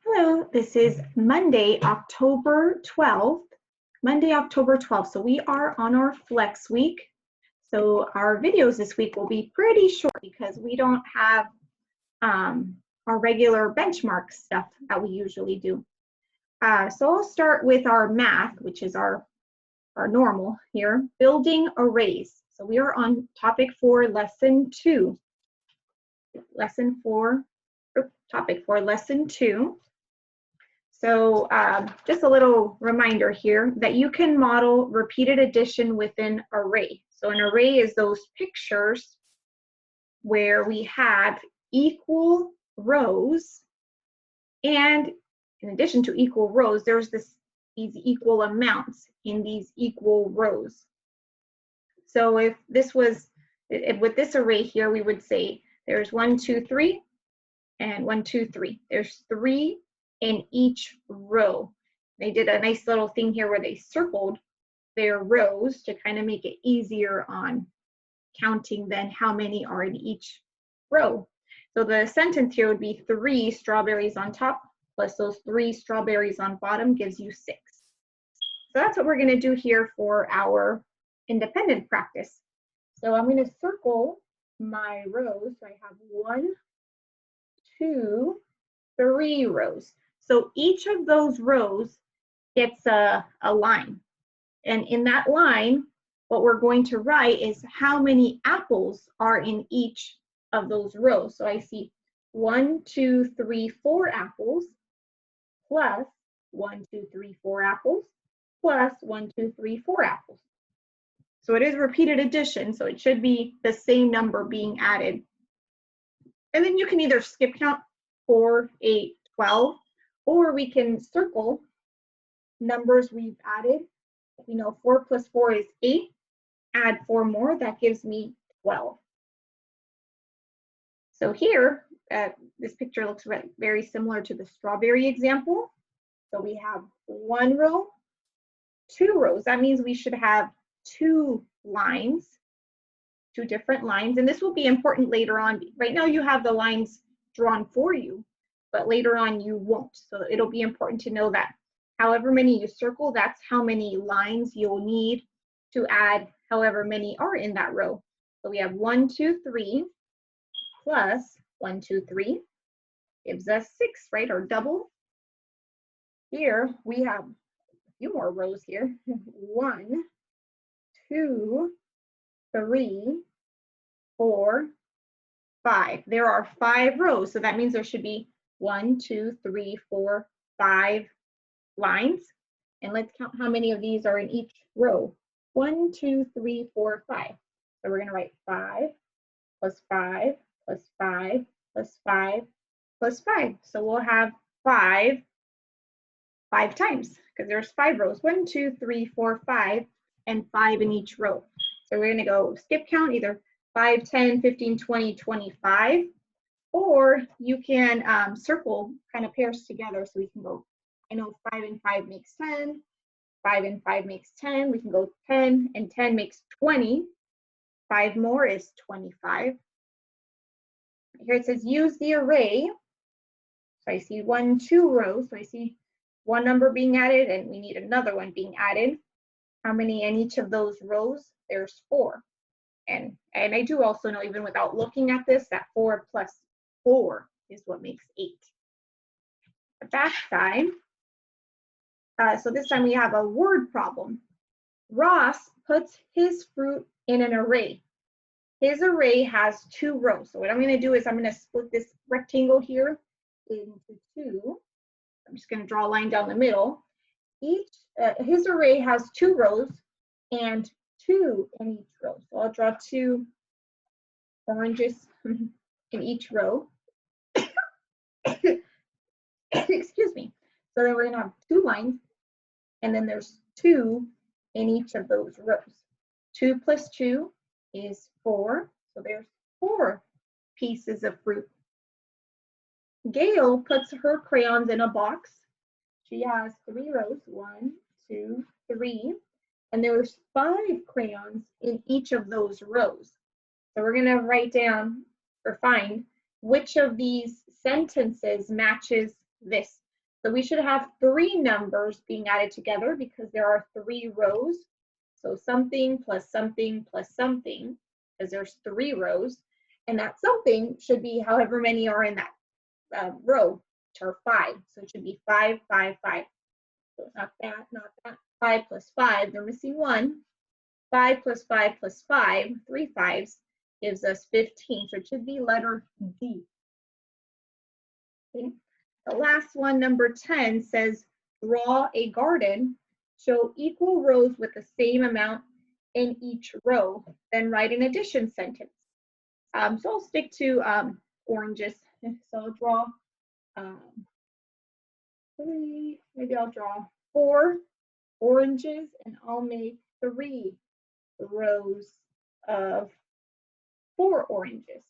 Hello, this is Monday, October 12th. Monday, October 12th. So we are on our flex week. So our videos this week will be pretty short because we don't have our regular benchmark stuff that we usually do. So I'll start with our math, which is our normal here, building arrays. So we are on topic 4, lesson 2. Topic 4, lesson 2. So just a little reminder here that you can model repeated addition within array. So an array is those pictures where we have equal rows, and in addition to equal rows, there's these equal amounts in these equal rows. So if this was, with this array here, we would say there's 1, 2, 3, and 1, 2, 3. There's 3 in each row. They did a nice little thing here where they circled their rows to kind of make it easier on counting than how many are in each row. So the sentence here would be 3 strawberries on top plus those 3 strawberries on bottom gives you 6. So that's what we're going to do here for our independent practice. So I'm going to circle my rows. So I have 1, 2, 3 rows. So each of those rows gets a line. And in that line, what we're going to write is how many apples are in each of those rows. So I see 1, 2, 3, 4 apples plus 1, 2, 3, 4 apples plus 1, 2, 3, 4 apples. So it is repeated addition, so it should be the same number being added. And then you can either skip count 4, 8, 12, or we can circle numbers we've added. We know 4 plus 4 is 8. Add 4 more, that gives me 12. So here, this picture looks very similar to the strawberry example. So we have 1 row, 2 rows. That means we should have 2 lines, 2 different lines. And this will be important later on. Right now you have the lines drawn for you, but later on you won't. So it'll be important to know that however many you circle, that's how many lines you'll need to add however many are in that row. So we have 1, 2, 3 plus 1, 2, 3 gives us 6, right, or double. Here we have a few more rows here. 1, 2, 3, 4, 5. There are 5 rows, so that means there should be 1, 2, 3, 4, 5 lines. And let's count how many of these are in each row. 1, 2, 3, 4, 5. So we're going to write 5 plus 5 plus 5 plus 5 plus 5. So we'll have 5 times because there's 5 rows. 1, 2, 3, 4, 5, and 5 in each row. So we're going to go skip count either 5, 10, 15, 20, 25, or you can circle kind of pairs together. So we can go, I know 5 and 5 makes 10, 5 and 5 makes 10. We can go 10 and 10 makes 20. 5 more is 25. Here it says use the array. So I see 1, 2 rows. So I see 1 number being added and we need another one being added. How many in each of those rows? There's 4. And I do also know, even without looking at this, that 4 plus 4 is what makes 8. The back side. So this time we have a word problem. Ross puts his fruit in an array. His array has 2 rows. So what I'm going to do is I'm going to split this rectangle here into 2. I'm just going to draw a line down the middle. His array has 2 rows and 2 in each row. So I'll draw 2 oranges in each row. Excuse me. So then we're going to have 2 lines, and then there's 2 in each of those rows. 2 plus 2 is 4. So there's 4 pieces of fruit. Gail puts her crayons in a box. She has 3 rows, 1, 2, 3, and there's 5 crayons in each of those rows. So we're going to write down or find which of these sentences matches this. So we should have 3 numbers being added together because there are 3 rows. So something plus something plus something, because there's 3 rows. And that something should be however many are in that row, which are 5. So it should be 5, 5, 5. So not that, not that. 5 plus 5, they're missing 1. 5 plus 5 plus 5, 3 5s, gives us 15. So it should be letter D. Okay. The last one, number 10, says draw a garden. Show equal rows with the same amount in each row. Then write an addition sentence. So I'll stick to oranges. So I'll draw 3, maybe I'll draw 4 oranges, and I'll make 3 rows of 4 oranges.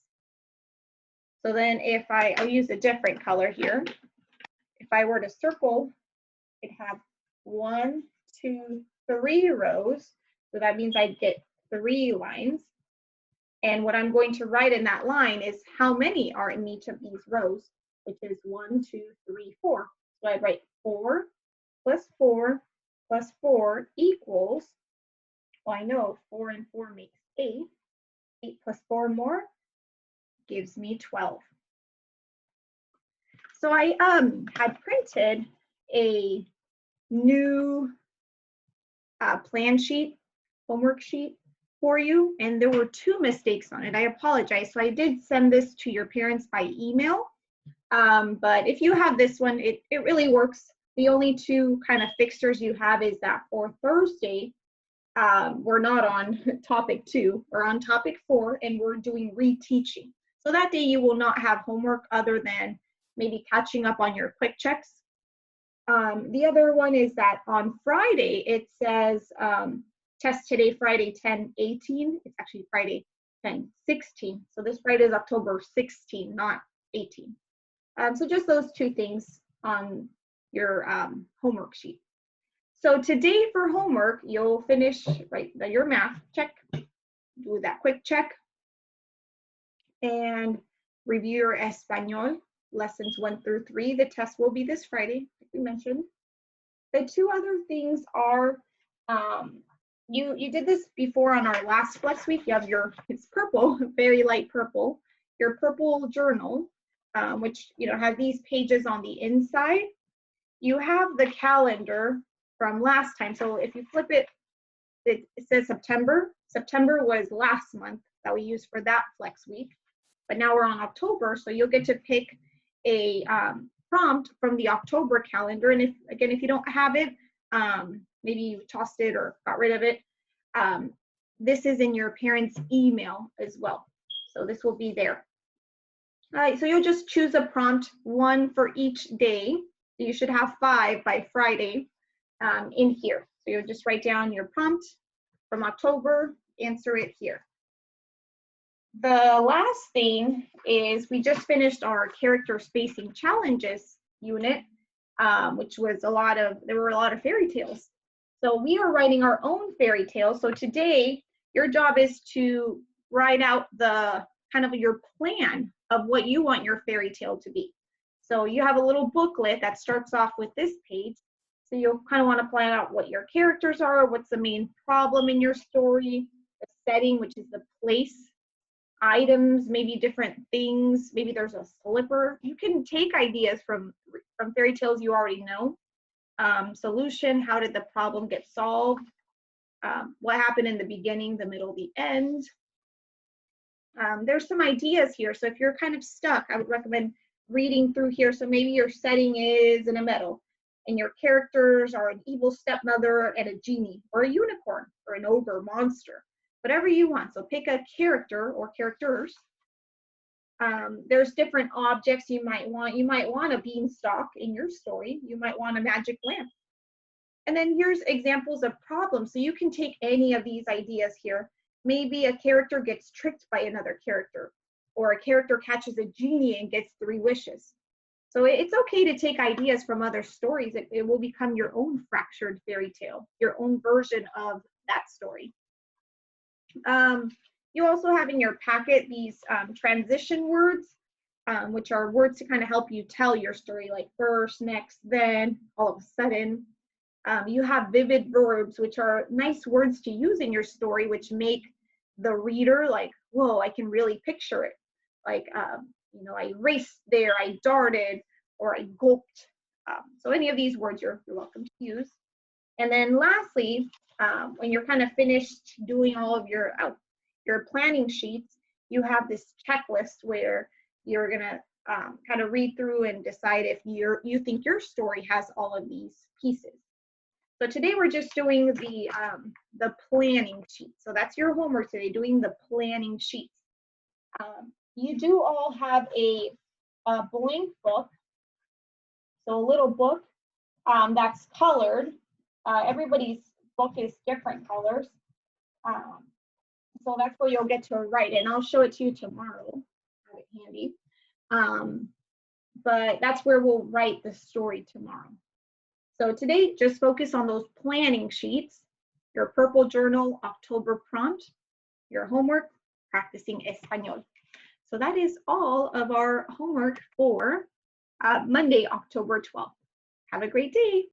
So then if I'll use a different color here. If I were to circle, I'd have 1, 2, 3 rows. So that means I'd get 3 lines. And what I'm going to write in that line is how many are in each of these rows, which is 1, 2, 3, 4. So I'd write 4 plus 4 plus 4 equals, well, I know 4 and 4 makes 8. 8 plus 4 more gives me 12. So I had printed a new plan sheet, homework sheet for you, and there were 2 mistakes on it. I apologize. So I did send this to your parents by email, but if you have this one, it really works. The only 2 kind of fixtures you have is that for Thursday, we're not on topic 2, we're on topic 4, and we're doing reteaching. So that day you will not have homework other than maybe catching up on your quick checks. The other one is that on Friday, it says test today, Friday 10/18. It's actually Friday 10/16. So this Friday is October 16, not 18. So just those 2 things on your homework sheet. So today for homework, you'll finish your math check, do that quick check, and review your Espanol lessons 1 through 3. The test will be this Friday, like we mentioned. The 2 other things are, you did this before on our last flex week. You have it's purple, very light purple, your purple journal, which has these pages on the inside. You have the calendar from last time. So if you flip it, it says September. September was last month that we used for that flex week, but now we're on October, so you'll get to pick a prompt from the October calendar. And if you don't have it, maybe you tossed it or got rid of it, this is in your parents' email as well. So this will be there. All right, so you'll just choose a prompt, 1 for each day. You should have 5 by Friday in here. So you'll just write down your prompt from October, answer it here. The last thing is we just finished our character spacing challenges unit, which was there were a lot of fairy tales. So we are writing our own fairy tale. So today, your job is to write out the kind of your plan of what you want your fairy tale to be. So you have a little booklet that starts off with this page. So you'll kind of want to plan out what your characters are, what's the main problem in your story, the setting, which is the place, items, maybe different things, maybe there's a slipper. You can take ideas from fairy tales you already know. Solution, how did the problem get solved? What happened in the beginning, the middle, the end? There's some ideas here. So if you're kind of stuck, I would recommend reading through here. So maybe your setting is in a meadow and your characters are an evil stepmother and a genie or a unicorn or an ogre monster, whatever you want. So pick a character or characters. There's different objects you might want. You might want a beanstalk in your story. You might want a magic lamp. And then here's examples of problems. So you can take any of these ideas here. Maybe a character gets tricked by another character, or a character catches a genie and gets 3 wishes. So it's okay to take ideas from other stories. It will become your own fractured fairy tale, your own version of that story. You also have in your packet these transition words. which are words to kind of help you tell your story, like first, next, then, all of a sudden. You have vivid verbs, which are nice words to use in your story, which make the reader like, whoa, I can really picture it. Like, you know, I raced there, I darted, or I gulped. So any of these words you're welcome to use. And then lastly, when you're kind of finished doing all of your planning sheets, you have this checklist where you're gonna kind of read through and decide if you think your story has all of these pieces. So today we're just doing the planning sheet. So that's your homework today, doing the planning sheet. You do all have a blank book, so a little book that's colored. Everybody's book is different colors. So that's where you'll get to write it. And I'll show it to you tomorrow. I have it handy. But that's where we'll write the story tomorrow. So today, just focus on those planning sheets, your purple journal October prompt, your homework, practicing Español. So that is all of our homework for Monday, October 12th. Have a great day.